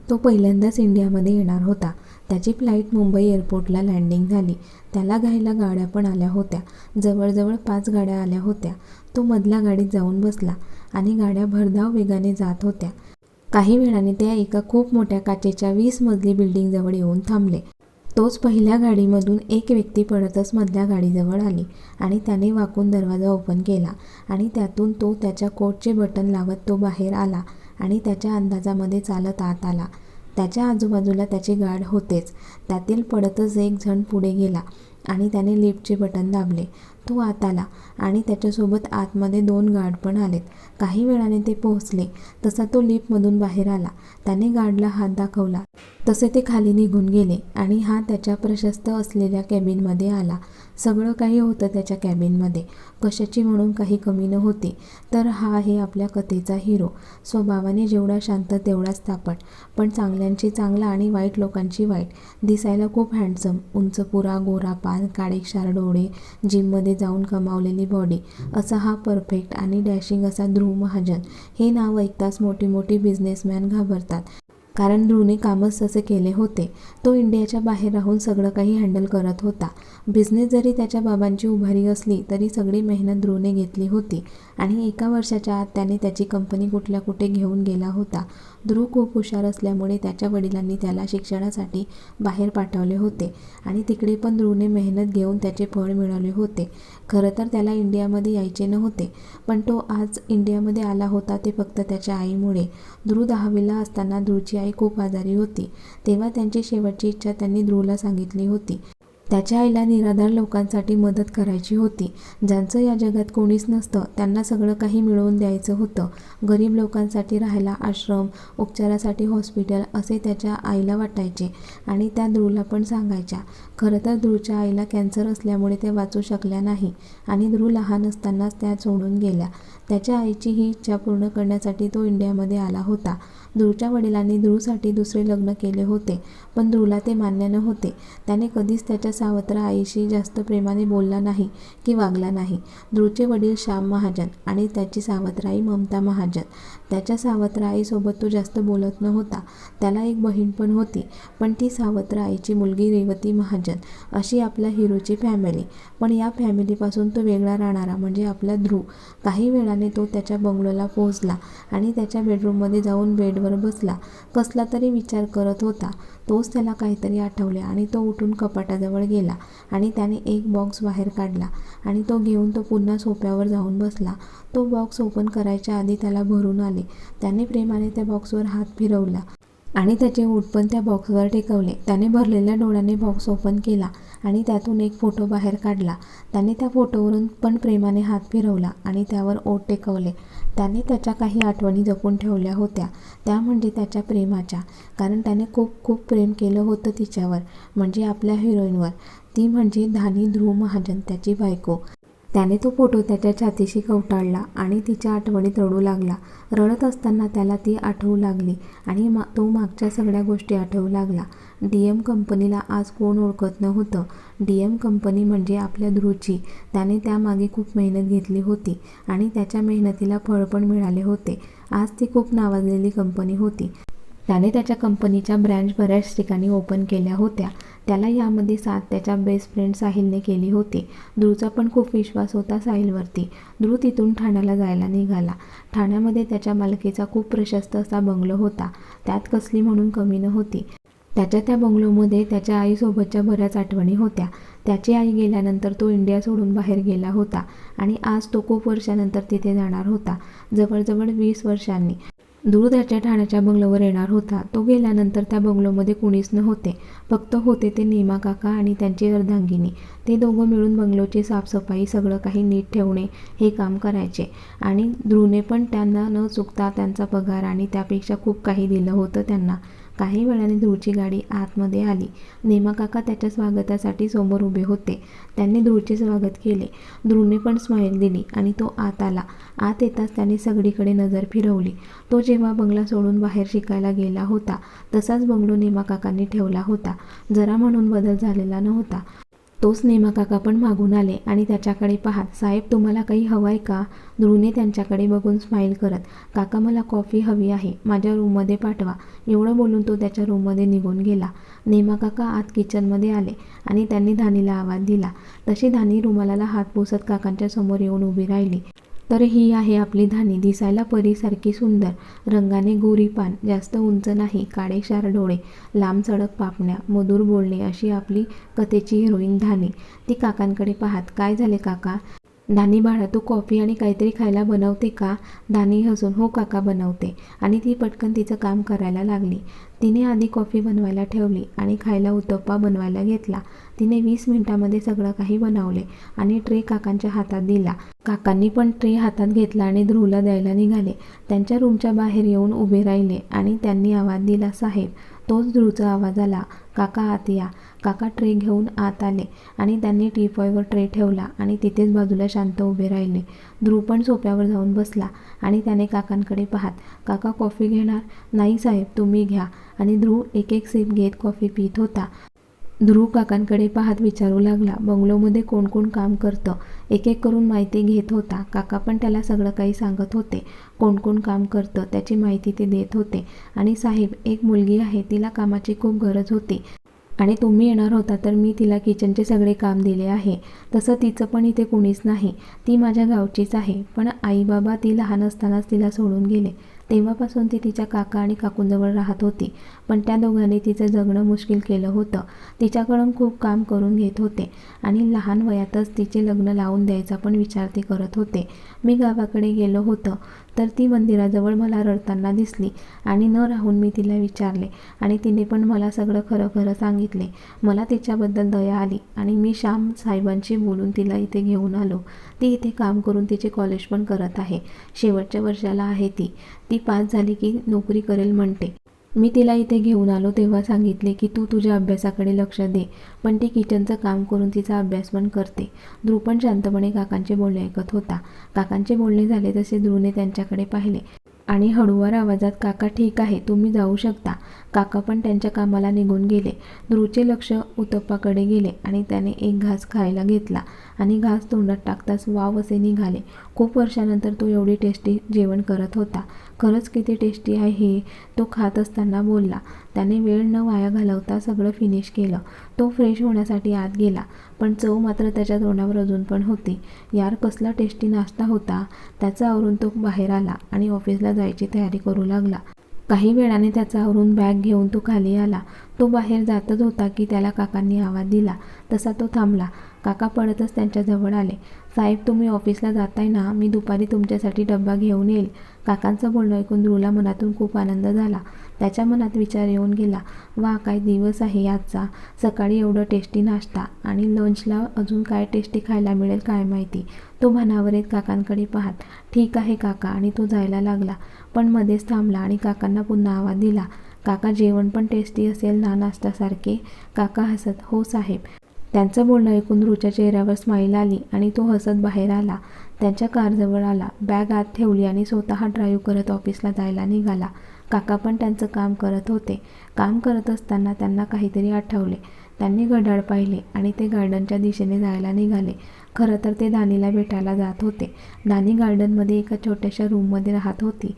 तो पहिल्यांदाच इंडियामध्ये येणार होता. त्याची फ्लाईट मुंबई एअरपोर्टला लँडिंग झाली. त्याला घ्यायला गाड्या पण आल्या होत्या. जवळजवळ 5 गाड्या आल्या होत्या. तो मधल्या गाडीत जाऊन बसला आणि गाड्या भरधाव वेगाने जात होत्या. काही वेळाने त्या एका खूप मोठ्या काचेच्या 20 मजली बिल्डिंगजवळ येऊन थांबले. तोच पहिल्या गाडीमधून एक व्यक्ती पळतच मधल्या गाडीजवळ आली आणि त्याने वाकून दरवाजा ओपन केला आणि त्यातून तो त्याच्या कोटचे बटन लावत तो बाहेर आला आणि त्याच्या अंदाजामध्ये चालत आत आला. त्याच्या आजूबाजूला त्याचे गार्ड होतेच. त्यातील पळतच एक जण पुढे गेला आणि त्याने लिफ्टचे बटन दाबले. तो आत आला आणि त्याच्यासोबत आतमध्ये 2 गार्ड पण आलेत. काही वेळाने ते पोहोचले. तसा तो लिफ्टमधून बाहेर आला. त्याने गार्डला हात दाखवला तसे ते खाली निघून गेले आणि हा त्याच्या प्रशस्त असलेल्या कॅबिनमध्ये आला. सगळं काही होतं त्याच्या कॅबिनमध्ये. कशाची म्हणून काही कमी नव्हती. तर हा आहे आपल्या कथेचा हिरो. स्वभावाने जेवढा शांत तेवढाच तापट, पण चांगल्यांची चांगला आणि वाईट लोकांची वाईट. दिसायला खूप हँडसम, उंचपुरा, गोरा पान, काळेक्षार डोळे, जिममध्ये जाऊन कमावलेली बॉडी, असा हा परफेक्ट आणि डॅशिंग असा ध्रुव महाजन. हे नाव ऐकताच मोठी मोठी बिझनेसमॅन घाबरतात, कारण ध्रुवने कामच तसे केले होते. तो इंडियाच्या बाहेर राहून सगळं काही हँडल करत होता. बिझनेस जरी त्याच्या बाबांची उभारी असली तरी सगळी मेहनत ध्रुवने घेतली होती आणि 1 वर्षाच्या आत त्याने त्याची कंपनी कुठल्या कुठे घेऊन गेला होता. ध्रुव खूप हुशार असल्यामुळे त्याच्या वडिलांनी त्याला शिक्षणासाठी बाहेर पाठवले होते आणि तिकडे पण ध्रुवने मेहनत घेऊन त्याचे फळ मिळवले होते. खरं तर त्याला इंडियामध्ये यायचे नव्हते, पण तो आज इंडियामध्ये आला होता ते फक्त त्याच्या आईमुळे. ध्रुव 10वीला असताना ध्रुवची आई खूप आजारी होती. तेव्हा त्यांची शेवटची इच्छा त्यांनी ध्रुवला सांगितली होती. त्याच्या आईला निराधार लोकांसाठी मदत करायची होती. ज्यांचं या जगात कोणीच नसतं त्यांना सगळं काही मिळवून द्यायचं होतं. गरीब लोकांसाठी राहायला आश्रम, उपचारासाठी हॉस्पिटल असे त्याच्या आईला वाटायचे आणि त्या ध्रुवला पण सांगायच्या. खरं तर ध्रुवच्या आईला कॅन्सर असल्यामुळे त्या वाचू शकल्या नाही आणि ध्रुव लहान असतानाच त्या सोडून गेल्या. त्याच्या आईची ही इच्छा पूर्ण करण्यासाठी तो इंडियामध्ये आला होता. ध्रुवच्या वडिलांनी ध्रुवसाठी दुसरे लग्न केले होते, पण ध्रुवला ते मान्य नव्हते. त्याने कधीच त्याच्या सावत्र आईशी जास्त प्रेमाने बोलला नाही की वागला नाही. ध्रुवचे वडील श्याम महाजन आणि त्याची सावत्र आई ममता महाजन. त्याच्या सावत्र आईसोबत तो जास्त बोलत नव्हता. त्याला एक बहीण पण होती, पण ती सावत्र आईची मुलगी रेवती महाजन. अशी आपल्या हिरोची फॅमिली. पण या फॅमिलीपासून तो वेगळा राहणारा म्हणजे आपला ध्रुव. काही वेळाने तो त्याच्या बंगलोला पोहोचला आणि त्याच्या बेडरूममध्ये जाऊन बेडवर बसला. कसला तरी विचार करत होता. तोच त्याला काहीतरी आठवले आणि तो उठून कपाटाजवळ गेला आणि त्याने एक बॉक्स बाहेर काढला आणि तो घेऊन तो पुन्हा सोफ्यावर जाऊन बसला. तो बॉक्स ओपन करायच्या आधी त्याला भरून आले. त्याने प्रेमाने त्या बॉक्सवर हात फिरवला आणि त्याचे ओठ पण त्या बॉक्सवर टेकवले. त्याने भरलेल्या डोळ्याने बॉक्स ओपन केला आणि त्यातून एक फोटो बाहेर काढला. त्याने त्या फोटोवरून पण प्रेमाने हात फिरवला आणि त्यावर ओठ टेकवले. त्याने त्याच्या काही आठवणी जपून ठेवल्या होत्या, त्या म्हणजे त्याच्या प्रेमाच्या. कारण त्याने खूप खूप प्रेम केलं होतं तिच्यावर, म्हणजे आपल्या हिरोईनवर. ती म्हणजे धानी ध्रुव महाजन, त्याची बायको. त्याने तो फोटो त्याच्या छातीशी कवटाळला आणि तिच्या आठवणीत रडू लागला. रडत असताना त्याला ती आठवू लागली आणि तो मागच्या सगळ्या गोष्टी आठवू लागला. DM कंपनीला आज कोण ओळखत नव्हतं. DM कंपनी म्हणजे आपल्या ध्रुवची. त्याने त्यामागे खूप मेहनत घेतली होती आणि त्याच्या मेहनतीला फळ पण मिळाले होते. आज ती खूप नावाजलेली कंपनी होती. त्याने त्याच्या कंपनीच्या ब्रँच बऱ्याच ठिकाणी ओपन केल्या होत्या. त्याला यामध्ये साथ त्याच्या बेस्ट फ्रेंड साहिलने केली होती. ध्रुवचा पण खूप विश्वास होता साहिलवरती. ध्रुव तिथून ठाण्याला जायला निघाला. ठाण्यामध्ये त्याच्या मालकीचा खूप प्रशस्त असा बंगलो होता. त्यात कसली म्हणून कमी नव्हती. त्याच्या त्या बंगलोमध्ये त्याच्या आईसोबतच्या बऱ्याच आठवणी होत्या. त्याची आई गेल्यानंतर तो इंडिया सोडून बाहेर गेला होता आणि आज तो खूप वर्षानंतर तिथे जाणार होता. जवळजवळ 20 वर्षांनी. ध्रुव त्याच्या ठाण्याच्या बंगलोवर येणार होता. तो गेल्यानंतर त्या बंगलोमध्ये कुणीच नव्हते. फक्त होते ते नीमा काका आणि त्यांची अर्धांगिनी. ते दोघं मिळून बंगलोची साफसफाई, सगळं काही नीट ठेवणे हे काम करायचे आणि ध्रुवने पण त्यांना न चुकता त्यांचा पगार आणि त्यापेक्षा खूप काही दिलं होतं त्यांना. काही वेळाने ध्रुवची गाडी आतमध्ये आली. नीमा काका त्याच्या स्वागतासाठी समोर उभे होते. त्यांनी ध्रुवचे स्वागत केले. ध्रुवने पण स्माईल दिली आणि तो आत आला. आत येताच त्याने सगळीकडे नजर फिरवली. तो जेव्हा बंगला सोडून बाहेर शिकायला गेला होता तसाच बंगलो नीमा काकांनी ठेवला होता. जरा म्हणून बदल झालेला नव्हता. तोच नेमा काका पण मागून आले आणि त्याच्याकडे पाहत, साहेब तुम्हाला काही हवं आहे का? ध्रुवने त्यांच्याकडे बघून स्माईल करत, काका मला कॉफी हवी आहे, माझ्या रूममध्ये पाठवा. एवढं बोलून तो त्याच्या रूममध्ये निघून गेला. नेमा काका आत किचनमध्ये आले आणि त्यांनी धानीला आवाज दिला. तशी धानी रुमालाला हात पुसत काकांच्या समोर येऊन उभी राहिली. तर ही आहे आपली धानी. दिसायला परीसारखी सुंदर, रंगाने गोरी पान, जास्त उंच नाही, काळेशार डोळे, लांब सडक पापण्या, मधुर बोलणे अशी आपली कथेची हिरोईन धानी. ती काकांकडे पाहत, काय झाले काका? धानी बाळा तू कॉफी आणि काहीतरी खायला बनवते का? धानी हसून, हो काका बनवते. आणि ती पटकन तिचं काम करायला लागली. तिने आधी कॉफी बनवायला ठेवली आणि खायला उत्तप्पा बनवायला घेतला. तिने 20 मिनिटांमध्ये सगळं काही बनवले आणि ट्रे काकांच्या हातात दिला. काकांनी पण ट्रे हातात घेतला आणि ध्रुवला द्यायला निघाले. त्यांच्या रूमच्या बाहेर येऊन उभे राहिले आणि त्यांनी आवाज दिला, साहेब. तोच ध्रुवचा आवाज आला, काका आत या. काका ट्रे घेऊन आत आले आणि त्यांनी टीपॉयवर ट्रे ठेवला आणि तिथेच बाजूला शांत उभे राहिले. ध्रुव पण सोफ्यावर जाऊन बसला आणि त्याने काकांकडे पाहत, काका कॉफी घेणार? नाही साहेब तुम्ही घ्या. आणि ध्रुव एक एक सिप घेत कॉफी पित होता. ध्रुव काकांकडे पाहत विचारू लागला, बंगलोमध्ये कोण कोण काम करतं? एक एक करून माहिती घेत होता. काका पण त्याला सगळं काही सांगत होते. कोण कोण काम करतं त्याची माहिती ते देत होते. आणि साहेब एक मुलगी आहे, तिला कामाची खूप गरज होती आणि तुम्ही येणार होता तर मी तिला किचनचे सगळे काम दिले आहे. तसं तिचं पण इथे कोणीच नाही, ती माझ्या गावचीच आहे. पण आई बाबा ती लहान असतानाच तिला सोडून गेले. तेव्हापासून ती तिच्या काका आणि काकूंजवळ राहत होती. पण त्या दोघांनी तिचं जगणं मुश्किल केलं होतं. तिच्याकडून खूप काम करून घेत होते आणि लहान वयातच तिचे लग्न लावून द्यायचा पण विचार ते करत होते. मी गावाकडे गेलो होतं तर ती मंदिराजवळ मला रडताना दिसली आणि न राहून मी तिला विचारले आणि तिने पण मला सगळं खरं खरं सांगितले. मला तिच्याबद्दल दया आली आणि मी श्याम साहेबांशी बोलून तिला इथे घेऊन आलो. ती इथे काम करून तिचे कॉलेज पण करत आहे. शेवटच्या वर्षाला आहे ती. ती पास झाली की नोकरी करेल म्हणते. मी तिला इथे घेऊन आलो तेव्हा सांगितले की तू तुझ्या अभ्यासाकडे लक्ष दे. पण ती किचनचं काम करून तिचा अभ्यास पण करते. ध्रुव पण शांतपणे काकांचे बोलणे ऐकत होता. काकांचे बोलणे झाले तसे ध्रुवने त्यांच्याकडे पाहिले आणि हळूवार आवाजात, काका ठीक आहे तुम्ही जाऊ शकता. काका पण त्यांच्या कामाला निघून गेले. ध्रुवचे लक्ष उत्तप्पाकडे गेले आणि त्याने एक घास खायला घेतला आणि घास तोंडात टाकताच वाव असे निघाले. खूप वर्षानंतर तो एवढी टेस्टी जेवण करत होता. खरंच किती टेस्टी आहे हे, तो खात असताना बोलला. त्याने वेळ न वाया घालवता सगळं फिनिश केलं. तो फ्रेश होण्यासाठी आत गेला, पण चव मात्र त्याच्या तोंडावर अजून पण होती. यार कसला टेस्टी नाश्ता होता. त्याचा आवरून तो बाहेर आला आणि ऑफिसला जायची तयारी करू लागला. काही वेळाने त्याचा आवरून बॅग घेऊन तो खाली आला. तो बाहेर जातच होता की त्याला काकांनी आवाज दिला. तसा तो थांबला. काका पळतच त्यांच्याजवळ आले. साहेब तुम्ही ऑफिसला जाताय ना, मी दुपारी तुमच्यासाठी डब्बा घेऊन येईल. काकांचं बोलणं ऐकून ध्रुवला मनातून खूप आनंद झाला. त्याच्या मनात विचार येऊन गेला, वा काय दिवस आहे आजचा. सकाळी एवढं टेस्टी नाश्ता आणि लंचला अजून काय टेस्टी खायला मिळेल काय माहिती. तो भानावर येत काकांकडे पाहत, ठीक आहे काका. आणि तो जायला लागला पण मध्येच थांबला आणि काकांना पुन्हा आवाज दिला, काका जेवण पण टेस्टी असेल ना नाश्त्यासारखे? काका हसत, हो साहेब. त्यांचं बोलणं ऐकून ध्रुवच्या चेहऱ्यावर स्माईल आली आणि तो हसत बाहेर आला. त्यांच्या कारजवळ आला, बॅग आत ठेवली आणि स्वतः ड्राईव्ह करत ऑफिसला जायला निघाला. काका पण त्यांचं काम करत होते. काम करत असताना त्यांना काहीतरी आठवले. त्यांनी घड्याळ पाहिले आणि ते गार्डनच्या दिशेने जायला निघाले. खरं तर ते धानीला भेटायला जात होते. धानी गार्डनमध्ये एका छोट्याशा रूममध्ये राहत होती.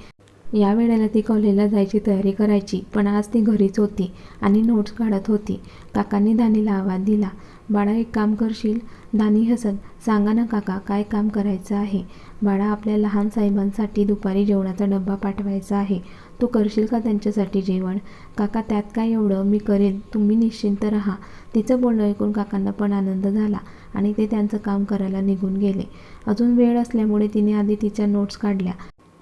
या वेळेला ती कॉलेजला जायची तयारी करायची, पण आज ती घरीच होती आणि नोट्स काढत होती. काकांनी धानीला आवाज दिला, बाळा एक काम करशील? धानी हसत, सांगा ना काका काय काम करायचं आहे? बाळा आपल्या लहान साहेबांसाठी दुपारी जेवणाचा डब्बा पाठवायचा आहे. तू करशील का त्यांच्यासाठी जेवण? काका त्यात काय एवढं, मी करेल, तुम्ही निश्चिंत राहा. तिचं बोलणं ऐकून काकांना पण आनंद झाला आणि ते त्यांचं काम करायला निघून गेले. अजून वेळ असल्यामुळे तिने आधी तिच्या नोट्स काढल्या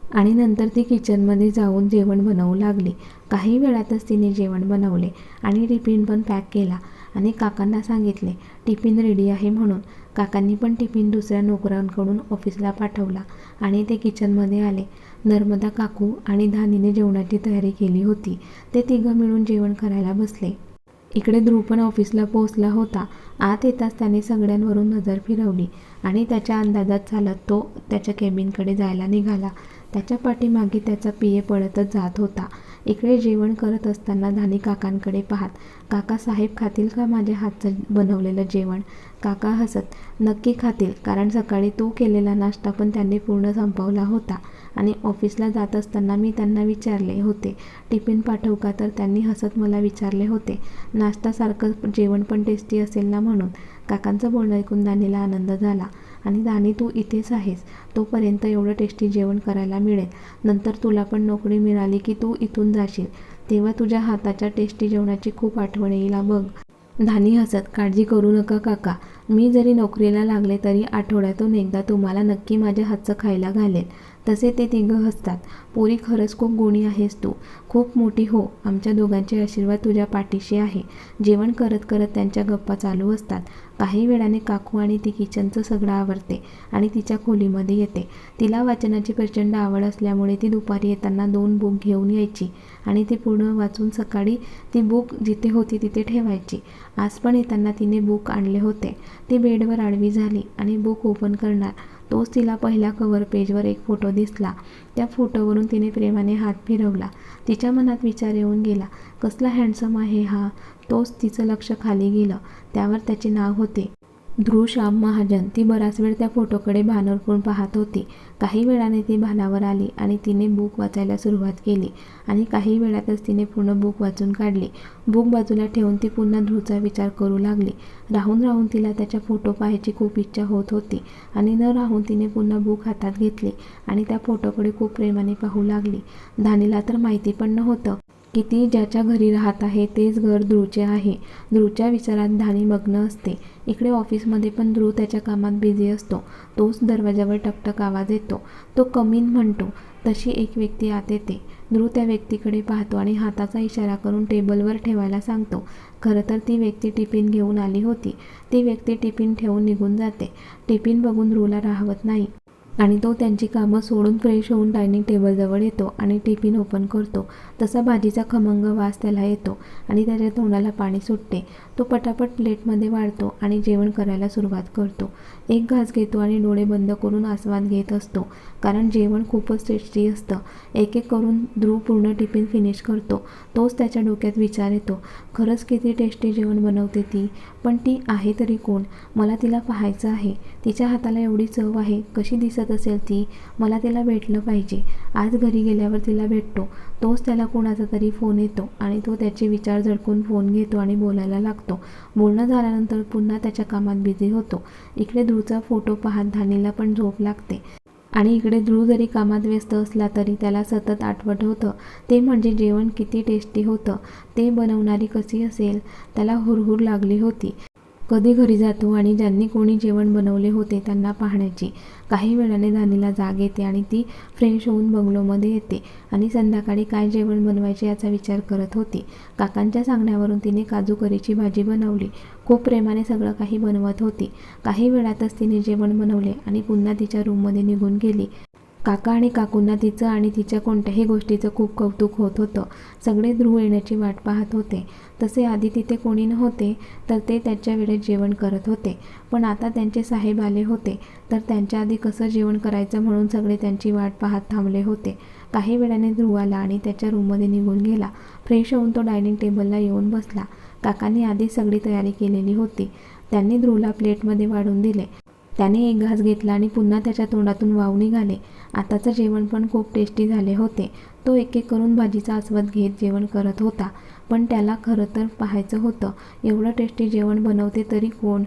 आणि नंतर ती किचनमध्ये जाऊन जेवण बनवू लागली. काही वेळातच तिने जेवण बनवले आणि टिफिन पण पॅक केला आणि काकांना सांगितले टिफिन रेडी आहे म्हणून. काकांनी पण टिफिन दुसऱ्या नोकरांकडून ऑफिसला पाठवला आणि ते किचनमध्ये आले. नर्मदा काकू आणि धानीने जेवणाची तयारी केली होती. ते तिघं मिळून जेवण करायला बसले. इकडे ध्रुव पण ऑफिसला पोहोचला होता. आत येताच त्याने सगळ्यांवरून नजर फिरवली आणि त्याच्या अंदाजात चालत तो त्याच्या केबिनकडे जायला निघाला. त्याच्या पाठीमागे त्याचा पीए पळतच जात होता. इकडे जेवण करत असताना धानी काकांकडे पाहत, काका साहेब खातील का माझ्या हातचं बनवलेलं जेवण? काका हसत, नक्की खातील, कारण सकाळी तू केलेला नाश्ता पण त्यांनी पूर्ण संपवला होता आणि ऑफिसला जात असताना मी त्यांना विचारले होते टिफिन पाठवू का, तर त्यांनी हसत मला विचारले होते नाश्तासारखं जेवण पण टेस्टी असेल ना म्हणून. काकांचं बोलणं ऐकून दानीला आनंद झाला. आणि दानी, तू इथेच आहेस तोपर्यंत एवढं टेस्टी जेवण करायला मिळेल, नंतर तुला पण नोकरी मिळाली की तू इथून जाशील, तेव्हा तुझ्या हाताच्या टेस्टी जेवणाची खूप आठवण येईल बघ. धानी हसत, काळजी करू नका काका, मी जरी नोकरीला लागले तरी आठवड्यातून एकदा तुम्हाला नक्की माझ्या हातचं खायला घालेल. तसे ते तिघं हसतात. पोरी, खरंच खूप गुणी आहेस तू, खूप मोठी हो, आमच्या दोघांचे आशीर्वाद तुझ्या पाठीशी आहे. जेवण करत करत त्यांच्या गप्पा चालू असतात. काही वेळाने काकू आणि ती किचनचं सगळं आवरते आणि तिच्या खोलीमध्ये येते. तिला वाचनाची प्रचंड आवड असल्यामुळे ती दुपारी येताना 2 बुक घेऊन यायची आणि ती पूर्ण वाचून सकाळी ती बुक जिथे होती तिथे ठेवायची. आज पण येताना तिने बुक आणले होते. ती बेडवर आडवी झाली आणि बुक ओपन करणार तोच तिला पहिल्या कव्हर पेजवर एक फोटो दिसला. त्या फोटोवरून तिने प्रेमाने हात फिरवला. तिच्या मनात विचार येऊन गेला, कसला हँडसम आहे हा. तोच तिचं लक्ष खाली गेलं. त्यावर त्याचे नाव होते ध्रुव श्याम महाजन. ती बराच वेळ त्या फोटोकडे भानावरून पाहत होती. काही वेळाने ती भानावर आली आणि तिने बुक वाचायला सुरुवात केली आणि काही वेळातच तिने पूर्ण बुक वाचून काढली. बुक बाजूला ठेवून ती पुन्हा ध्रुवचा विचार करू लागली. राहून राहून तिला त्याच्या फोटो पाहायची खूप इच्छा होत होती आणि न राहून तिने पुन्हा बुक हातात घेतली आणि त्या फोटोकडे खूप प्रेमाने पाहू लागली. धानीला तर माहिती पण नव्हतं की ती ज्याच्या घरी राहत आहे तेच घर ध्रुवचे आहे. ध्रुवच्या विचारात धानी मग्न असते. इकडे ऑफिसमध्ये पण ध्रुव त्याच्या कामात बिझी असतो. तोच दरवाजावर टकटक आवाज येतो. तो कमीन म्हणतो तशी एक व्यक्ती आत येते. ध्रुव त्या व्यक्तीकडे पाहतो आणि हाताचा इशारा करून टेबलवर ठेवायला सांगतो. खरं तर ती व्यक्ती टिफिन घेऊन आली होती. ती व्यक्ती टिफिन ठेवून निघून जाते. टिफिन बघून ध्रुवला राहवत नाही आणि तो त्यांची कामं सोडून फ्रेश होऊन डायनिंग टेबलजवळ येतो आणि टिफिन ओपन करतो. तसा भाजीचा खमंग वास त्याला येतो आणि त्याच्या तोंडाला पाणी सुटते. तो पटापट प्लेटमध्ये वाढतो आणि जेवण करायला सुरुवात करतो. एक घास घेतो आणि डोळे बंद करून आस्वाद घेत असतो, कारण जेवण खूपच टेस्टी असतं. एक एक करून ध्रुव पूर्ण टिफिन फिनिश करतो. तोच त्याच्या डोक्यात विचार येतो, खरंच किती टेस्टी जेवण बनवते ती, पण ती आहे तरी कोण? मला तिला पाहायचं आहे. तिच्या हाताला एवढी चव आहे, कशी दिसत असेल ती? मला तिला भेटलं पाहिजे. आज घरी गेल्यावर तिला भेटतो. तोच त्याला कोणाचा तरी फोन येतो आणि तो त्याचे विचार झटकून फोन घेतो आणि बोलायला लागतो. बोलणं झाल्यानंतर पुन्हा त्याच्या कामात बिझी होतो. इकडे ध्रुवचा फोटो पाहत धानीला पण झोप लागते आणि इकडे ध्रुव जरी कामात व्यस्त असला तरी त्याला सतत आठवत होतं ते म्हणजे जेवण किती टेस्टी होतं, ते बनवणारी कशी असेल. त्याला हुरहुर लागली होती कधी घरी जातो आणि ज्यांनी कोणी जेवण बनवले होते त्यांना पाहण्याची. काही वेळाने धानीला जाग येते आणि ती फ्रेश होऊन बंगलोमध्ये येते आणि संध्याकाळी काय जेवण बनवायचे याचा विचार करत होती. काकांच्या सांगण्यावरून तिने काजू करीची भाजी बनवली. खूप प्रेमाने सगळं काही बनवत होती. काही वेळातच तिने जेवण बनवले आणि पुन्हा तिच्या रूममध्ये निघून गेली. काका आणि काकूंना तिचं आणि तिच्या कोणत्याही गोष्टीचं खूप कौतुक होत होतं. सगळे ध्रुव येण्याची वाट पाहत होते. तसे आधी तिथे कोणी नव्हते तर ते त्याच्या वेळेत जेवण करत होते, पण आता त्यांचे साहेब आले होते तर त्यांच्या आधी कसं जेवण करायचं म्हणून सगळे त्यांची वाट पाहत थांबले होते. काही वेळाने ध्रुव आला आणि त्याच्या रूममध्ये निघून गेला. फ्रेश होऊन तो डायनिंग टेबलला येऊन बसला. काकांनी आधी सगळी तयारी केलेली होती. त्यांनी ध्रुवला प्लेटमध्ये वाढून दिले. त्याने एक घास घेतला आणि पुन्हा त्याच्या तोंडातून वाव निघाले. आताचं जेवण पण खूप टेस्टी झाले होते. तो एक एक करून भाजीचा आस्वाद घेत जेवण करत होता, पण त्याला खरं तर पाहायचं होतं एवढं टेस्टी जेवण बनवते तरी कोण.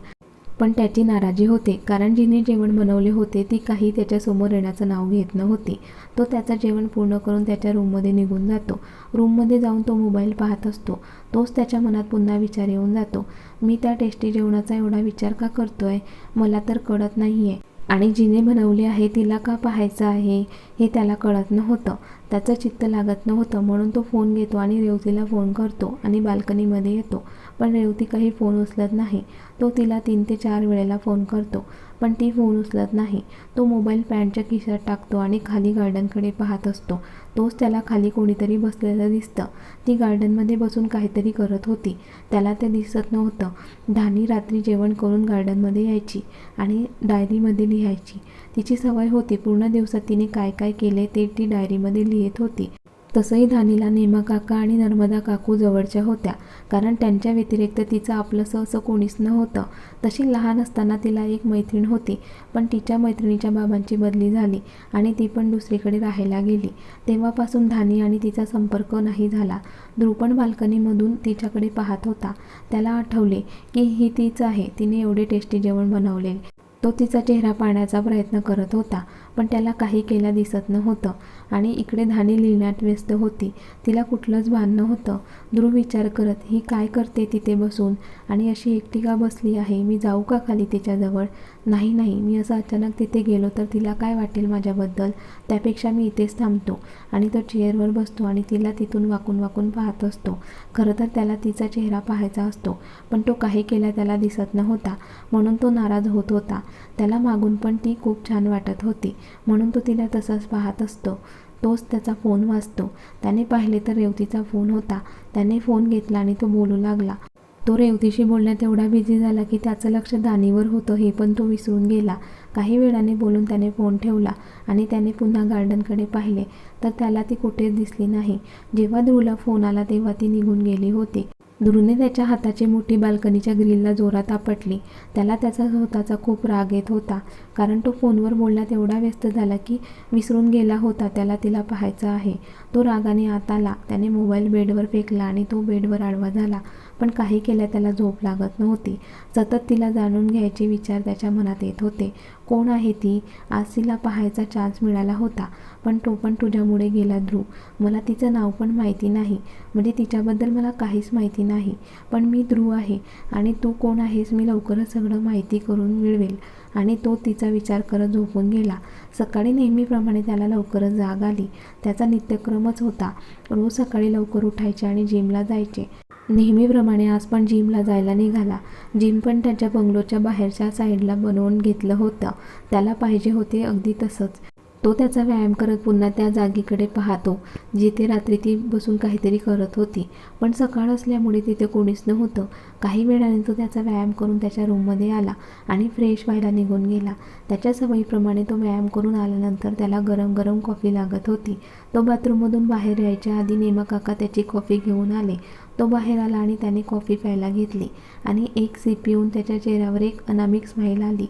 पण त्याची नाराजी होते, कारण जिने जेवण बनवले होते ती काही त्याच्यासमोर येण्याचं नाव घेत नव्हती. तो त्याचं जेवण पूर्ण करून त्याच्या रूममध्ये निघून जातो. रूममध्ये जाऊन तो मोबाईल पाहत असतो. तोच त्याच्या मनात पुन्हा विचार येऊन जातो, मी त्या टेस्टी जेवणाचा एवढा विचार का करतोय, मला तर कळत नाहीये. आणि जिने बनवले आहे तिला का पाहायचं आहे हे त्याला कळत नव्हतं. त्याचं चित्त लागत नव्हतं. म्हणून तो फोन घेतो आणि रेवतीला फोन करतो आणि बाल्कनीमध्ये येतो. पण रेवती काही फोन उचलत नाही. तो तिला 3 ते 4 वेळेला फोन करतो, पण ती फोन उचलत नाही. तो मोबाईल पॅन्टच्या खिशात टाकतो आणि खाली गार्डनकडे पाहत असतो. तोच त्याला खाली कोणीतरी बसलेलं दिसतं. ती गार्डनमध्ये बसून काहीतरी करत होती. त्याला ते दिसत नव्हतं. धानी रात्री जेवण करून गार्डनमध्ये यायची आणि डायरीमध्ये लिहायची. तिची सवय होती. पूर्ण दिवसात तिने काय काय केले ते ती डायरीमध्ये लिहित होती. तसंही धानीला नेमा काका आणि नर्मदा काकू जवळच्या होत्या, कारण त्यांच्या व्यतिरिक्त तिचं आपलंसं असं कोणीच नव्हतं. तशी लहान असताना तिला एक मैत्रीण होती, पण तिच्या मैत्रिणीच्या बाबांची बदली झाली आणि ती पण दुसरीकडे राहायला गेली. तेव्हापासून धानी आणि तिचा संपर्क नाही झाला. ध्रुव पण बाल्कनीमधून तिच्याकडे पाहत होता. त्याला आठवले की ही तीच आहे, तिने एवढे टेस्टी जेवण बनवले. तो तिचा चेहरा पाहण्याचा प्रयत्न करत होता, पण त्याला काही केल्या दिसत नव्हतं. आणि इकडे धानी लिहिण्यात व्यस्त होती. तिला कुठलंच भान नव्हतं. ध्रुव विचार करत, ही काय करते तिथे बसून आणि अशी एकटी का बसली आहे? मी जाऊ का खाली तिच्याजवळ? नाही नाही, मी असं अचानक तिथे गेलो तर तिला काय वाटेल माझ्याबद्दल? त्यापेक्षा मी इथेच थांबतो आणि तो चेअरवर बसतो आणि तिला तिथून वाकून वाकून पाहत असतो. खरं तर त्याला तिचा चेहरा पाहायचा असतो, पण तो काही केल्या त्याला दिसत नव्हता, म्हणून तो नाराज होत होता. त्याला मागून पण ती खूप छान वाटत होती, म्हणून तो तिला तसंच पाहत असतो. तोच त्याचा फोन वाजतो. त्याने पाहिले तर रेवतीचा फोन होता. त्याने फोन घेतला आणि तो बोलू लागला. तो रेवतीशी बोलण्यात एवढा बिझी झाला की त्याचं लक्ष धानीवर होतं हे पण तो विसरून गेला. काही वेळाने बोलून त्याने फोन ठेवला आणि त्याने पुन्हा गार्डनकडे पाहिले तर त्याला ती कुठेच दिसली नाही. जेव्हा ध्रुवला फोन आला तेव्हा ती निघून गेली होती. ध्रुवने त्याच्या हाताची मुठी बाल्कनीच्या ग्रिलला जोरात आपटली. त्याला त्याचा स्वतःचा खूप राग येत होता, कारण तो फोनवर बोलण्यात एवढा व्यस्त झाला की विसरून गेला होता त्याला तिला पाहायचं आहे. तो रागाने आत आला. त्याने मोबाईल बेडवर फेकला आणि तो बेडवर आडवा झाला, पण काही केल्या त्याला झोप लागत नव्हती. सतत तिला जाणून घ्यायचे विचार त्याच्या मनात येत होते. कोण आहे ती? आज तिला पाहायचा चान्स मिळाला होता, पण तो पण तुझ्यामुळे गेला ध्रुव. मला तिचं नाव पण माहिती नाही, म्हणजे तिच्याबद्दल मला काहीच माहिती नाही, पण मी ध्रुव आहे आणि तू कोण आहेस मी लवकरच सगळं माहिती करून मिळवेल. आणि तो तिचा विचार करत झोपून गेला. सकाळी नेहमीप्रमाणे त्याला लवकरच जाग आली. त्याचा नित्यक्रमच होता. रोज सकाळी लवकर उठायचे आणि जिमला जायचे. नेहमीप्रमाणे आज पण जिमला जायला निघाला. जिम पण त्याच्या बंगलोच्या बाहेरच्या साईडला बनवून घेतलं होतं. त्याला पाहिजे होते अगदी तसंच. तो त्याचा व्यायाम करत पुन्हा त्या जागेकडे पाहतो जिथे रात्री ती बसून काहीतरी करत होती, पण सकाळ असल्यामुळे तिथे कोणीच नव्हतं. काही वेळाने तो त्याचा व्यायाम करून त्याच्या रूममध्ये आला आणि फ्रेश व्हायला निघून गेला. त्याच्या सवयीप्रमाणे तो व्यायाम करून आल्यानंतर त्याला गरम गरम कॉफी लागत होती. तो बाथरूममधून बाहेर यायच्या आधी नेमा काका त्याची कॉफी घेऊन आले. तो बाहेर आला आणि त्याने कॉफी प्यायला घेतली आणि एक सिप पिऊन त्याच्या चेहऱ्यावर एक अनामिक स्माईल आली.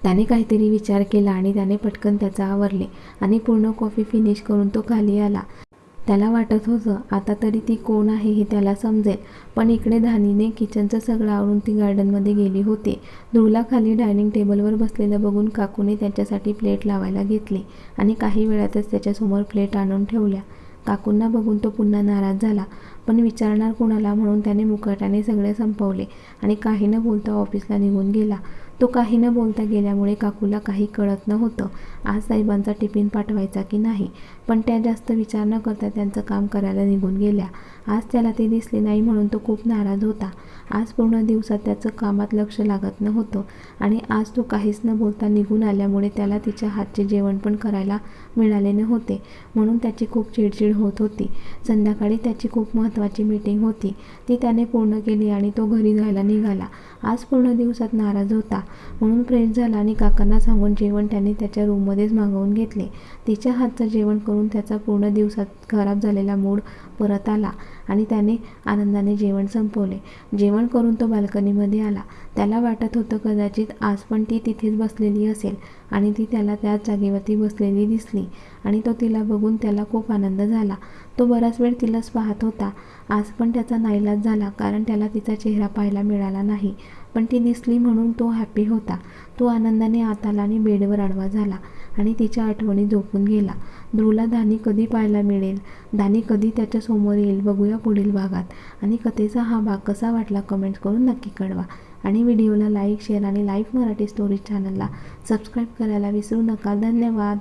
त्याने काहीतरी विचार केला आणि त्याने पटकन त्याचा आवरले आणि पूर्ण कॉफी फिनिश करून तो खाली आला. त्याला वाटत होतं आता तरी ती कोण आहे हे त्याला समजेल, पण इकडे धानीने किचनचं सगळं आवरून ती गार्डनमध्ये गेली होती. ध्रुवला खाली डायनिंग टेबलवर बसलेलं बघून काकूने त्याच्यासाठी प्लेट लावायला घेतली आणि काही वेळातच त्याच्यासमोर प्लेट आणून ठेवल्या. काकूंना बघून तो पुन्हा नाराज झाला, पण विचारणार कुणाला म्हणून त्याने मुकाट्याने सगळे संपवले आणि काही न बोलता ऑफिसला निघून गेला. तो काही न बोलता गेल्यामुळे काकूला काही कळत नव्हतं आज साहेबांचा टिफिन पाठवायचा की नाही, पण त्या जास्त विचार न करता त्यांचं काम करायला निघून गेल्या. आज त्याला ते दिसले नाही म्हणून तो खूप नाराज होता. आज पूर्ण दिवसात त्याचं कामात लक्ष लागत नव्हतं आणि आज तो काहीच न बोलता निघून आल्यामुळे त्याला तिच्या हातचे जेवण पण करायला मिळाले नव्हते, म्हणून त्याची खूप चिडचिड होत होती. संध्याकाळी त्याची खूप महत्त्वाची मीटिंग होती. ती त्याने पूर्ण केली आणि तो घरी जायला निघाला. आज पूर्ण दिवसात नाराज होता, म्हणून फ्रेश झाला आणि काकांना सांगून जेवण त्याने त्याच्या रूममध्येच मागवून घेतले. तिच्या हातचं जेवण करून त्याचा पूर्ण दिवसात खराब झालेला मूड परत आला आणि त्याने आनंदाने जेवण संपवले. जेवण करून तो बाल्कनीमध्ये आला. त्याला वाटत होतं कदाचित आज पण ती तिथेच बसलेली असेल आणि ती त्याला त्याच जागेवरती बसलेली दिसली आणि तो तिला बघून त्याला खूप आनंद झाला. तो बराच वेळ तिलाच पाहत होता. आज पण त्याचा नाईलाज झाला, कारण त्याला तिचा चेहरा पाहायला मिळाला नाही, पण ती दिसली म्हणून तो हॅपी होता. तो आनंदाने आत आला आणि बेडवर आडवा झाला आणि तिच्या आठवणी झोपून गेला. ध्रुवला धानी कधी पाहायला मिळेल, धानी कधी त्याच्यासमोर येईल, बघूया पुढील भागात. आणि कथेचा हा भाग कसा वाटला कमेंट्स करून नक्की कळवा आणि व्हिडिओला लाईक, शेअर आणि लाईफ मराठी स्टोरीज चॅनलला सबस्क्राईब करायला विसरू नका. धन्यवाद.